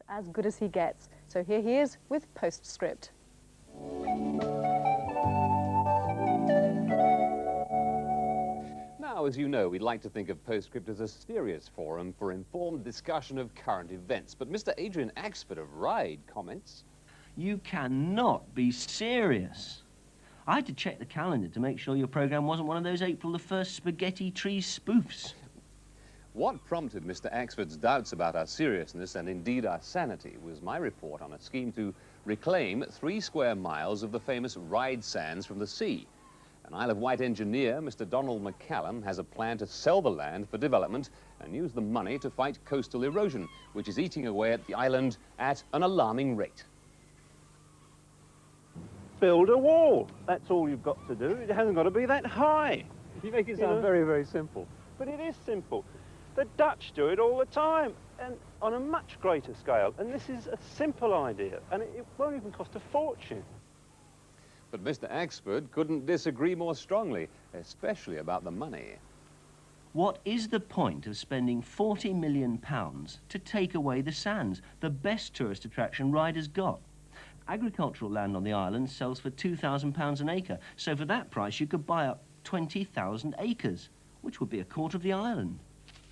As good as he gets. So here he is with Postscript. Now, as you know, we'd like to think of Postscript as a serious forum for informed discussion of current events. But Mr. Adrian Axford of Ride comments... You cannot be serious. I had to check the calendar to make sure your programme wasn't one of those April the 1st spaghetti tree spoofs. What prompted Mr. Axford's doubts about our seriousness and indeed our sanity was my report on a scheme to reclaim 3 square miles of the famous Ryde Sands from the sea. An Isle of Wight engineer, Mr. Donald McCallum, has a plan to sell the land for development and use the money to fight coastal erosion, which is eating away at the island at an alarming rate. Build a wall. That's all you've got to do. It hasn't got to be that high. You make it sound very, very simple. But it is simple. The Dutch do it all the time, and on a much greater scale. And this is a simple idea, and it won't even cost a fortune. But Mr. Axford couldn't disagree more strongly, especially about the money. What is the point of spending £40 million to take away the sands, the best tourist attraction Ryde has got? Agricultural land on the island sells for £2,000 an acre, so for that price you could buy up 20,000 acres, which would be a quarter of the island.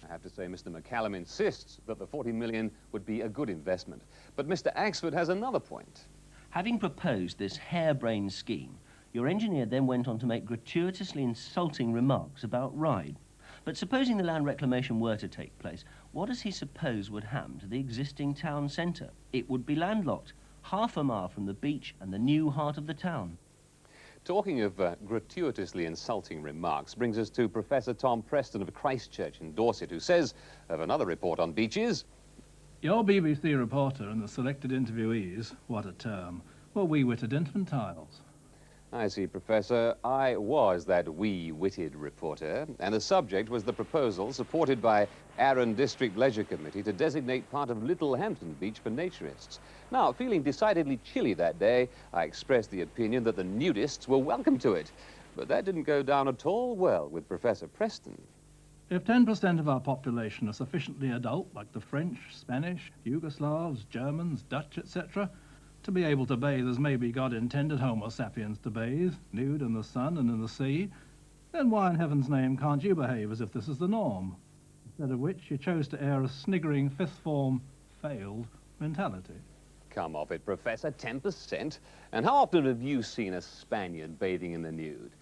I have to say Mr. McCallum insists that the 40 million would be a good investment. But Mr. Axford has another point. Having proposed this harebrained scheme, your engineer then went on to make gratuitously insulting remarks about Ryde. But supposing the land reclamation were to take place, what does he suppose would happen to the existing town centre? It would be landlocked, half a mile from the beach and the new heart of the town. Talking of gratuitously insulting remarks brings us to Professor Tom Preston of Christchurch in Dorset, who says of another report on beaches... Your BBC reporter and the selected interviewees, what a term, were wee-witted infantiles. I see, Professor. I was that wee-witted reporter, and the subject was the proposal supported by Arran District Leisure Committee to designate part of Little Hampton Beach for naturists. Now, feeling decidedly chilly that day, I expressed the opinion that the nudists were welcome to it. But that didn't go down at all well with Professor Preston. If 10% of our population are sufficiently adult, like the French, Spanish, Yugoslavs, Germans, Dutch, etc., to be able to bathe as maybe God intended Homo sapiens to bathe, nude in the sun and in the sea, then why in heaven's name can't you behave as if this is the norm? Instead of which you chose to air a sniggering fifth form, failed mentality. Come off it, Professor, 10%? And how often have you seen a Spaniard bathing in the nude?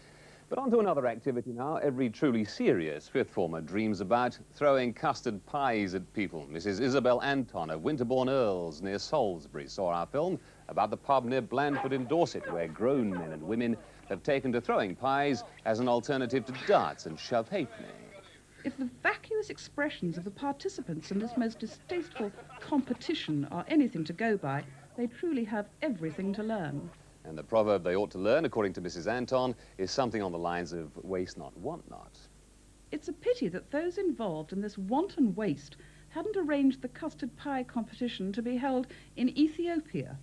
But on to another activity now. Every truly serious fifth former dreams about throwing custard pies at people. Mrs. Isabel Anton of Winterbourne Earls near Salisbury saw our film about the pub near Blandford in Dorset, where grown men and women have taken to throwing pies as an alternative to darts and shove halfpenny. If the vacuous expressions of the participants in this most distasteful competition are anything to go by, they truly have everything to learn. And the proverb they ought to learn, according to Mrs. Anton, is something on the lines of waste not, want not. It's a pity that those involved in this wanton waste hadn't arranged the custard pie competition to be held in Ethiopia.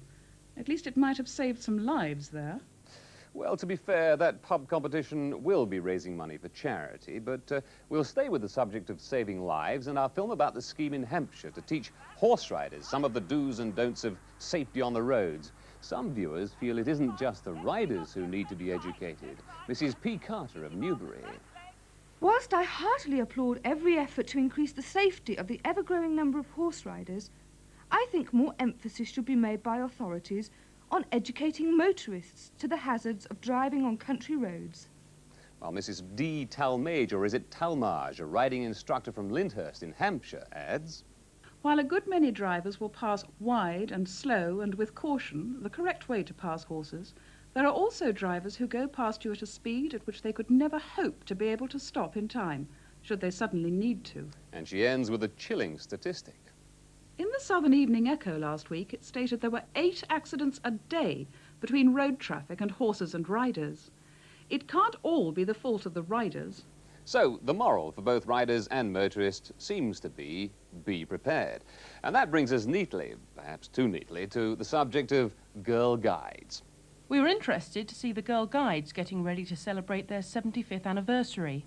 At least it might have saved some lives there. Well, to be fair, that pub competition will be raising money for charity, but we'll stay with the subject of saving lives and our film about the scheme in Hampshire to teach horse riders some of the do's and don'ts of safety on the roads. Some viewers feel it isn't just the riders who need to be educated. Mrs. P. Carter of Newbury. Whilst I heartily applaud every effort to increase the safety of the ever-growing number of horse riders, I think more emphasis should be made by authorities on educating motorists to the hazards of driving on country roads. While Mrs. D. Talmage, or is it Talmage, a riding instructor from Lyndhurst in Hampshire, adds... While a good many drivers will pass wide and slow and with caution, the correct way to pass horses, there are also drivers who go past you at a speed at which they could never hope to be able to stop in time, should they suddenly need to. And she ends with a chilling statistic. In the Southern Evening Echo last week, it stated there were 8 accidents a day between road traffic and horses and riders. It can't all be the fault of the riders. So, the moral for both riders and motorists seems to be prepared. And that brings us neatly, perhaps too neatly, to the subject of Girl Guides. We were interested to see the Girl Guides getting ready to celebrate their 75th anniversary.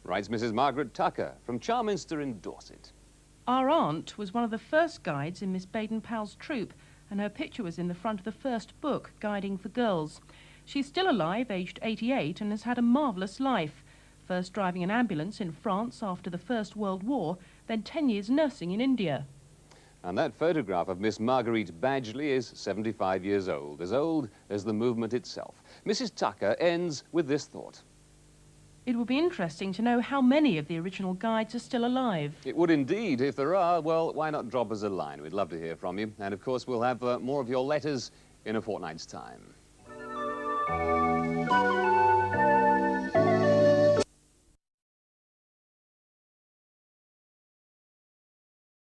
Writes Mrs. Margaret Tucker from Charminster in Dorset. Our aunt was one of the first guides in Miss Baden-Powell's troop, and her picture was in the front of the first book, Guiding for Girls. She's still alive, aged 88, and has had a marvellous life. First driving an ambulance in France after the First World War, then 10 years nursing in India. And that photograph of Miss Marguerite Badgley is 75 years old as the movement itself. Mrs. Tucker ends with this thought. It would be interesting to know how many of the original guides are still alive. It would indeed. If there are, well, why not drop us a line? We'd love to hear from you. And, of course, we'll have more of your letters in a fortnight's time.